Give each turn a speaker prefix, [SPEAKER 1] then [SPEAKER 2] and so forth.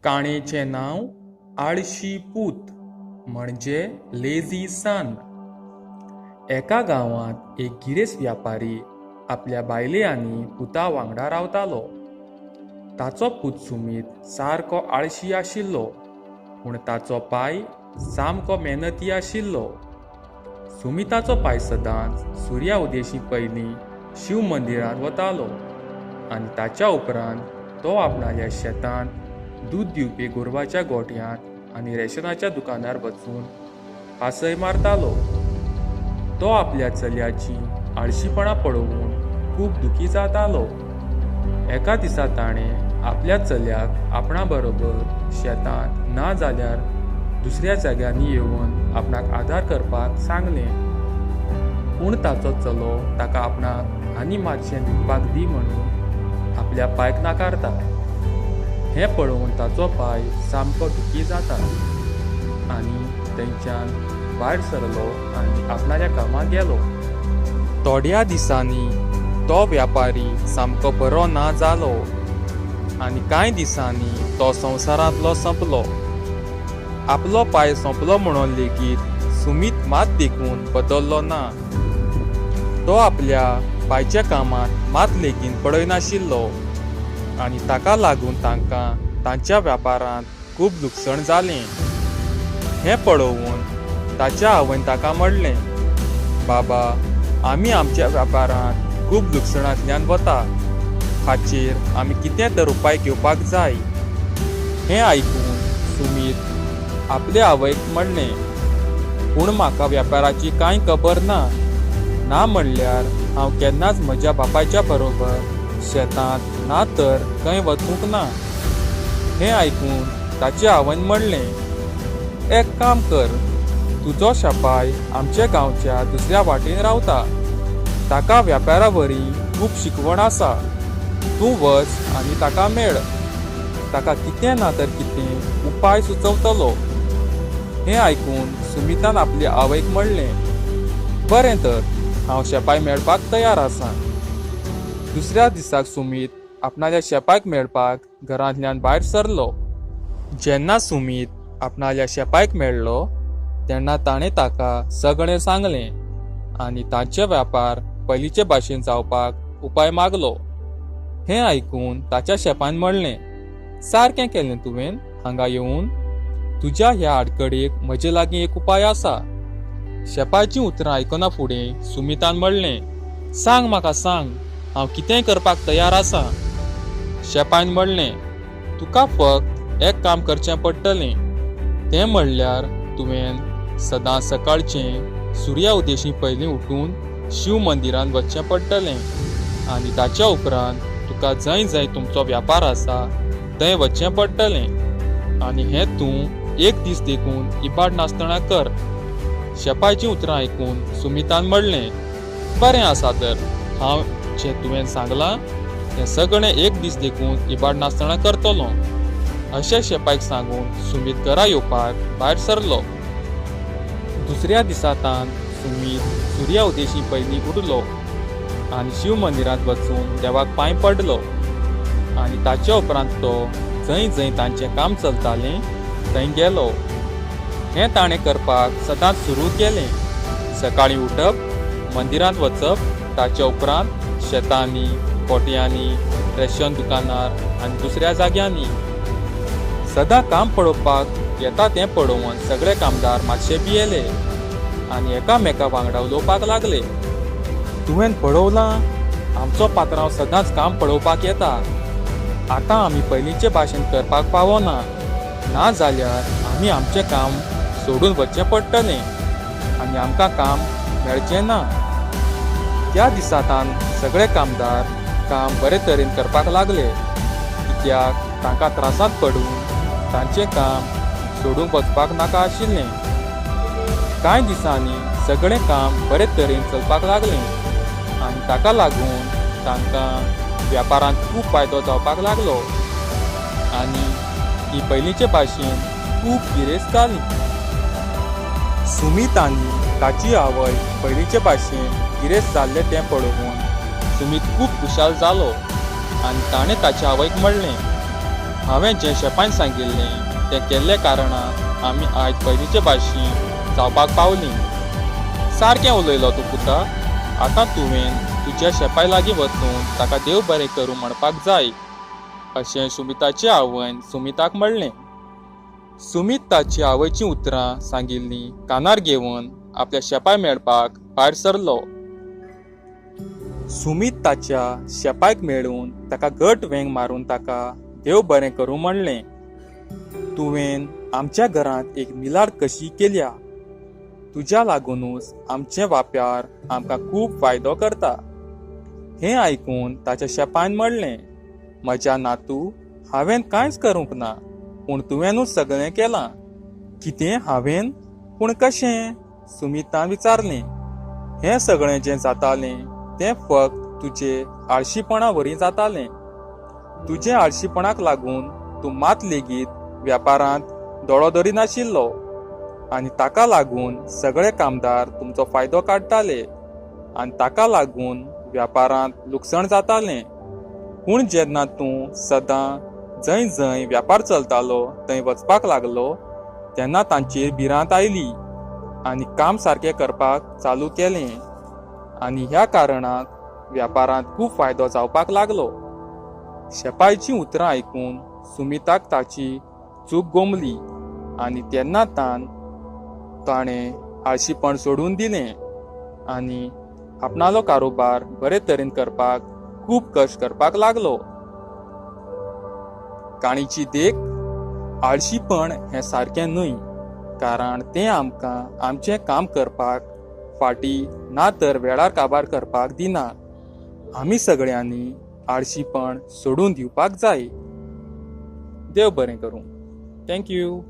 [SPEAKER 1] काणयेचें नांव आळशी पूत म्हणजे लेझी सन. एका गांवांत एक गिरेस्त व्यापारी आपल्या बायले आनी पुता वांगडा रावतालो. ताचो पूत सुमीत सारको आळशी आशिल्लो, पूण ताचो पाय सामको मेहनती आशिल्लो. सुमिताचो पाय सदांच सुर्या उदेशी पयलीं शिव मंदिरांत वतालो आनी ताच्या उपरांत तो आपणाल्या शेतांत दूद दिवपी गोरवाच्या गोठ्यांत आनी रेशनाच्या दुकानार वचून पासय मारतालो. तो आपल्या चलयाची आळशीपणां पळोवन खूब दुखी जातालो. एका दिसा ताणें आपल्या चलयाक आपणा बरोबर शेतांत ना जाल्यार दुसऱ्या जाग्यांनी येवन आपणाक आदार करपाक सांगलें. पूण ताचो चलो ताका आपणाक आनी मातशें न्हिदपाक दी म्हणून आपल्या पायक नाकारता. हें पळोवन ताचो पाय सामको दुखी जाता आनी थंयच्यान भायर सरलो आनी आपणाल्या कामाक गेलो. थोड्या दिसांनी तो व्यापारी सामको बरो ना जालो आनी कांय दिसांनी तो संवसारांतलो संपलो. आपलो पाय सोंपलो म्हणून लेगीत सुमीत मात देखून बदल्लो ना. तो आपल्या पायच्या कामांत मात लेगीत पडयनाशिल्लो आनी ताका लागून तांकां तांच्या वेपारांत खूब लुकसाण जालें. हें पळोवन ताच्या आवयन ताका म्हणलें, बाबा, आमी आमच्या वेपारांत खूब लुकसाणांतल्यान वता. हाचेर आमी कितें तर उपाय घेवपाक जाय. हें आयकून सुमीत आपल्या आवयक म्हणलें, पूण म्हाका वेपाराची कांय खबर ना म्हणल्यार हांव केन्नाच म्हज्या बापायच्या बरोबर शेतांत ना तर खंय वचूंक ना. हें आयकून ताचे आवयन म्हणलें, एक काम कर, तुजो शेपाय आमच्या गांवच्या दुसऱ्या वाटेन रावता. ताका व्यापारा वरी खूब शिकवण आसा. तूं वच आनी ताका मेळ. ताका कितें ना तर कितें उपाय सुचवतलो. हें आयकून सुमितान आपल्या आवयक म्हणलें, बरें तर, हांव शेपाय मेळपाक तयार आसां. दुसऱ्या दिसाक सुमीत आपणाल्या शेपायक मेळपाक घरांतल्यान भायर सरलो. जेन्ना सुमीत आपणाल्या शेपायक मेळ्ळो तेन्ना ताणें ताका सगळें सांगलें आनी तांचे वेपार पयलींचे भाशेन जावपाक उपाय मागलो. हें आयकून ताच्या शेपान म्हणलें, सारकें केलें तुवें हांगा येवन. तुज्या ह्या आडकडीक म्हजे लागीं एक उपाय आसा. शेपाची उतरां आयकना फुडें सुमितान म्हणलें, सांग म्हाका सांग, हांव कितेंय करपाक तयार आसां. शेपान म्हणलें, तुका फक्त एक काम करचें पडटलें. तें म्हणल्यार तुवें सदांच सकाळचें सुर्या उदेशी पयलीं उठून शिव मंदिरांत वचचें पडटलें आनी ताच्या उपरांत तुका जंय जंय तुमचो व्यापार आसा थंय वचचें पडटलें आनी हें तूं एक दीस देखून इबाड नासतना कर. शेपायचीं उतरां आयकून सुमितान म्हणलें, बरें आसा तर, हांव जें तुवें सांगलां तें सगळें एक दीस देखून इबाड नासतना करतलों. अशें शेपायक सांगून सुमीत घरा येवपाक भायर सरलो. दुसऱ्या दिसांतान सुमीत सुर्या उदेशी पयलीं उठलो आनी शिव मंदिरांत वचून देवाक पांय पडलो आनी ताच्या उपरांत तो जंय जंय तांचें काम चलतालें थंय गेलो. हें ताणें करपाक सदांच सुरू केलें. सकाळीं उठप, मंदिरांत वचप, ताच्या उपरांत शेतांनी, कोट्यांनी, रेशन दुकानार आनी दुसऱ्या जाग्यांनी. सदां काम पळोवपाक येता तें पळोवन सगळे कामदार मातशे भियेले आनी एकामेका वांगडा उलोवपाक लागले. तुवें पळोवलां, आमचो पात्रांव सदांच काम पळोवपाक येता. आतां आमी पयलींचे भाशेन करपाक पावना, ना जाल्यार आमी आमचें काम सोडून वचचें पडटलें आनी आमकां काम मेळचें ना. त्या दिसांतान सगळे कामदार काम बरे तरेन करपाक लागले, कित्याक तांकां त्रासांत पडून तांचें काम सोडून वचपाक नाका आशिल्लें. कांय दिसांनी सगळें काम बरे तरेन चलपाक लागलें आनी ताका लागून तांकां वेपारांत खूब फायदो जावपाक लागलो आनी ती पयलींचे भाशेन खूब गिरेस्त जाली. सुमीत आनी ताची आवय पयलींचे भाशेन गिरेस्त जाल्लें तें पळोवन सुमीत खूब खुशाल जालो आनी ताणें ताच्या आवयक म्हणलें, हांवें जें शेपान सांगिल्लें तें केल्ले कारणान आमी आयज पयलींचे भाशेन जावपाक पावलीं. सारकें उलयलो तूं पुता. आतां तुवें तुज्या शेपाय लागीं वचून ताका देव बरें करूं म्हणपाक जाय, अशें सुमिताचे आवयन सुमिताक म्हणलें. सुमित ताची आवयचीं उतरां सांगिल्लीं कानार घेवन आपल्या शेपाय मेळपाक भायर सरलो. सुमित ताच्या शेपायक मेळून ताका घट वेंग मारून ताका देव बरें करूं म्हणलें. तुवें आमच्या घरांत एक मिलाड कशी केल्या. तुज्या लागूनच आमचे वाप्यार आमकां खूब फायदो करता. हें आयकून ताच्या शेपान म्हणलें, म्हज्या नातू, हांवें कांयच करूंक ना, पूण तुवेंनूच सगळें केलां. कितें हांवें? पूण कशें? सुमितान विचारलें. हें सगळें जें जातालें तें फक्त तुजे आळशीपणा वरी जातालें. तुजे आळशीपणाक लागून तूं मात लेगीत वेपारांत दोळो धरिनाशिल्लो आनी ताका लागून सगळे कामदार तुमचो फायदो काडटाले आनी ताका लागून वेपारांत लुकसाण जातालें. पूण जेन्ना तूं सदां जंय जंय वेपार चलतालो थंय वचपाक लागलो तेन्ना तांचेर भिरांत आयली आनी काम सारकें करपाक चालू केलें आनी ह्या कारणाक वेपारांत खूब फायदो जावपाक लागलो. शेपायचीं उतरां आयकून सुमिताक ताची चूक गोमली आनी तेन्नातान ताणें आळशीपण सोडून दिलें आनी आपणालो कारोबार बरे तरेन करपाक खूब कश्ट करपाक लागलो. काणीची देख. आळशीपण हें सारकें न्हय, कारण तें आमकां आमचें काम करपाक फाटीं ना तर वेळार काबार करपाक दिना. आमी सगळ्यांनी आळशीपण सोडून दिवपाक जाय. देव बरें करूं. थँक्यू.